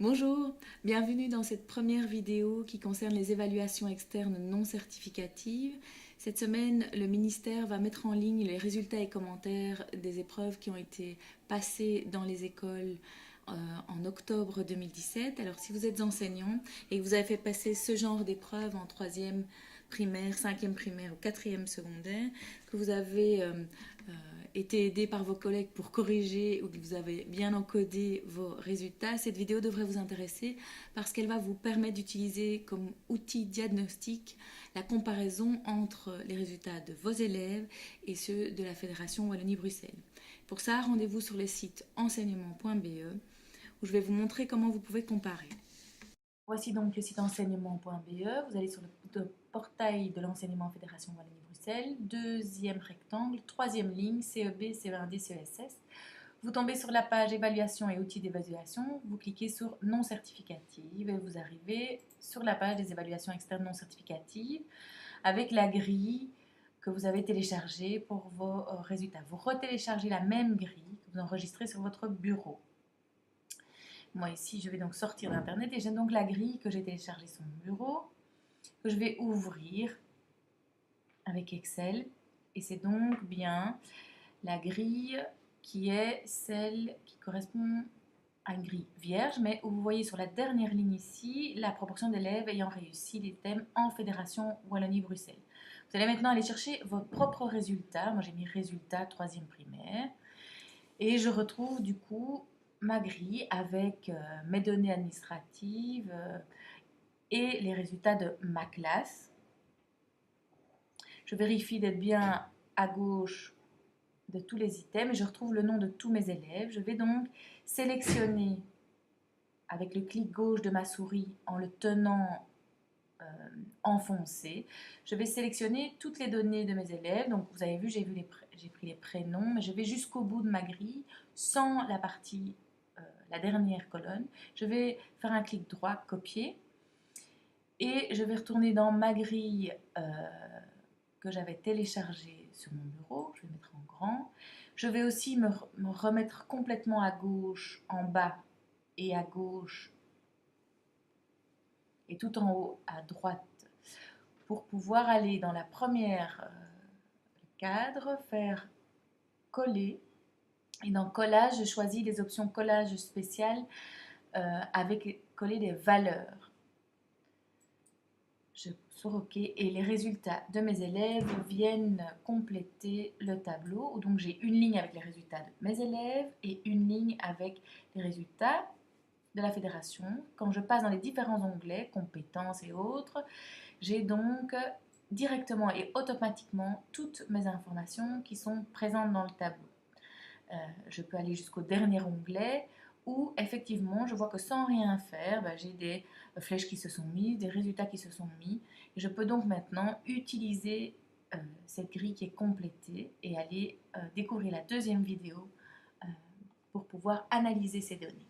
Bonjour, bienvenue dans cette première vidéo qui concerne les évaluations externes non certificatives. Cette semaine, le ministère va mettre en ligne les résultats et commentaires des épreuves qui ont été passées dans les écoles en octobre 2017. Alors si vous êtes enseignant et que vous avez fait passer ce genre d'épreuves en 3e primaire, 5e primaire ou 4e secondaire, que vous avez été aidé par vos collègues pour corriger ou que vous avez bien encodé vos résultats, cette vidéo devrait vous intéresser parce qu'elle va vous permettre d'utiliser comme outil diagnostic la comparaison entre les résultats de vos élèves et ceux de la Fédération Wallonie-Bruxelles. Pour ça, rendez-vous sur le site enseignement.be où je vais vous montrer comment vous pouvez comparer. Voici donc le site enseignement.be. Vous allez sur le portail de l'enseignement Fédération Wallonie-Bruxelles, deuxième rectangle, troisième ligne, CEB, CE1D, CESS. Vous tombez sur la page évaluation et outils d'évaluation, vous cliquez sur non certificative et vous arrivez sur la page des évaluations externes non certificatives avec la grille que vous avez téléchargée pour vos résultats. Vous retéléchargez la même grille que vous enregistrez sur votre bureau. Moi ici, je vais donc sortir d'Internet et j'ai donc la grille que j'ai téléchargée sur mon bureau, que je vais ouvrir avec Excel. Et c'est donc bien la grille qui est celle qui correspond à une grille vierge, mais où vous voyez sur la dernière ligne ici la proportion d'élèves ayant réussi les thèmes en Fédération Wallonie-Bruxelles. Vous allez maintenant aller chercher vos propres résultats. Moi j'ai mis résultats 3e primaire. Et je retrouve du coup ma grille avec mes données administratives et les résultats de ma classe. Je vérifie d'être bien à gauche de tous les items et je retrouve le nom de tous mes élèves. Je vais donc sélectionner avec le clic gauche de ma souris en le tenant enfoncé. Je vais sélectionner toutes les données de mes élèves. Donc vous avez vu, j'ai pris les prénoms, mais je vais jusqu'au bout de ma grille sans la partie la dernière colonne. Je vais faire un clic droit, copier, et je vais retourner dans ma grille que j'avais téléchargée sur mon bureau. Je vais mettre en grand. Je vais aussi me remettre complètement à gauche, en bas et à gauche, et tout en haut à droite, pour pouvoir aller dans la première cadre, faire coller. Et dans collage, je choisis les options collage spécial avec coller des valeurs. Je sur OK et les résultats de mes élèves viennent compléter le tableau. Donc j'ai une ligne avec les résultats de mes élèves et une ligne avec les résultats de la fédération. Quand je passe dans les différents onglets, compétences et autres, j'ai donc directement et automatiquement toutes mes informations qui sont présentes dans le tableau. Je peux aller jusqu'au dernier onglet où effectivement je vois que sans rien faire, j'ai des flèches qui se sont mises, des résultats qui se sont mis. Et je peux donc maintenant utiliser cette grille qui est complétée et aller découvrir la deuxième vidéo pour pouvoir analyser ces données.